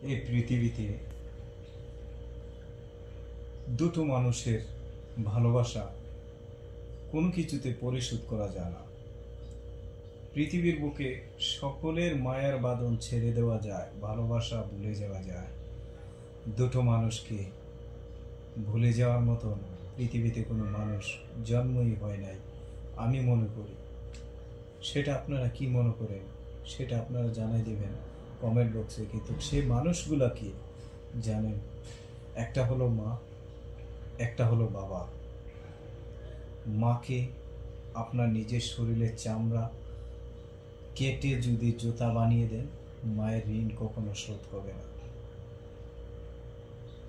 এই পৃথিবীতে দুটো মানুষের ভালোবাসা কোনো কিছুতে পরিশোধ করা যায় না। পৃথিবীর বুকে সকলের মায়ার বাঁধন ছেড়ে দেওয়া যায়, ভালোবাসা ভুলে যাওয়া যায়। দুটো মানুষকে ভুলে যাওয়ার মতন পৃথিবীতে কোনো মানুষ জন্মই হয় নাই আমি মনে করি। সেটা আপনারা কি মনে করেন সেটা আপনারা জানাই দেবেন কমেন্ট বক্সে। কিন্তু সেই মানুষগুলা কি জানেন? একটা হলো মা, একটা হলো বাবা। মাকে আপনার নিজের শরীরের চামড়া কেটে যদি জুতা বানিয়ে দেন, মায়ের ঋণ কখনো শোধ হবে না।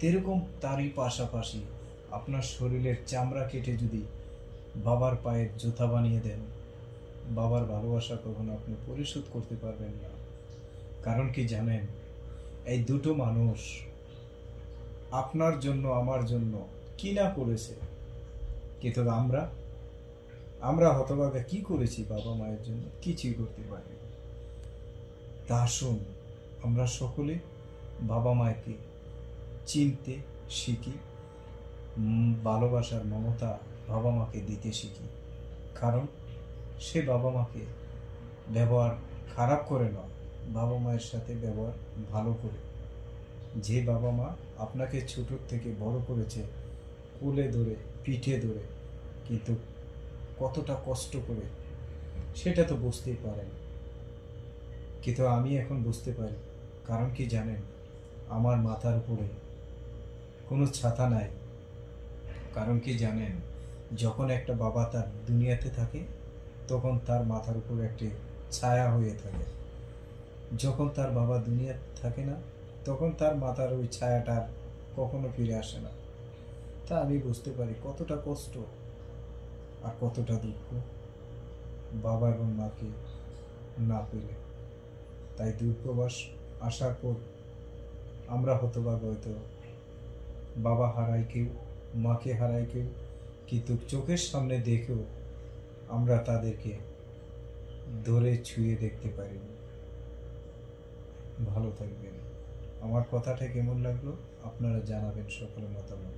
এরকম তারই পাশাপাশি আপনার শরীরের চামড়া কেটে যদি বাবার পায়ের জুতা বানিয়ে দেন, বাবার ভালোবাসা কখনো আপনি পরিশোধ করতে পারবেন না। কারণ কি জানেন? এই দুটো মানুষ আপনার জন্য আমার জন্য কি না করেছে, কিন্তু আমরা হতভাগা কি করেছি বাবা মায়ের জন্য? কিছুই করতে পারি। তা আসুন আমরা সকলে বাবা মাকে চিনতে শিখি, ভালোবাসার মমতা বাবা মাকে দিতে শিখি। কারণ সে বাবা মাকে ব্যবহার খারাপ করে নয়, বাবা মায়ের সাথে ব্যবহার ভালো করে। যে বাবা মা আপনাকে ছোটোর থেকে বড় করেছে, কোলে ধরে পিঠে ধরে, কিন্তু কতটা কষ্ট করে সেটা তো বুঝতেই পারেন। কিন্তু আমি এখন বুঝতে পারি। কারণ কি জানেন? আমার মাথার উপরে কোনো ছাতা নাই। কারণ কি জানেন? যখন একটা বাবা তার দুনিয়াতে থাকে তখন তার মাথার উপরে একটি ছায়া হয়ে থাকে। যখন তার বাবা দুনিয়াতে থাকে না তখন তার মাথার ওই ছায়াটা কখনো ফিরে আসে না। তা আমি বুঝতে পারি কতটা কষ্ট আর কতটা দুঃখ বাবা এবং মাকে না পেলে। তাই দূরপ্রবাস আসার পর আমরা হতভাগা, হয়তো বাবা হারাই কেউ, মাকে হারাই কেউ, কিন্তু চোখের সামনে দেখেও আমরা তাদেরকে ধরে ছুঁয়ে দেখতে পারিনি। ভালো থাকবেন। আমার কথাটা কেমন লাগলো আপনারা জানাবেন সকলের মতামত।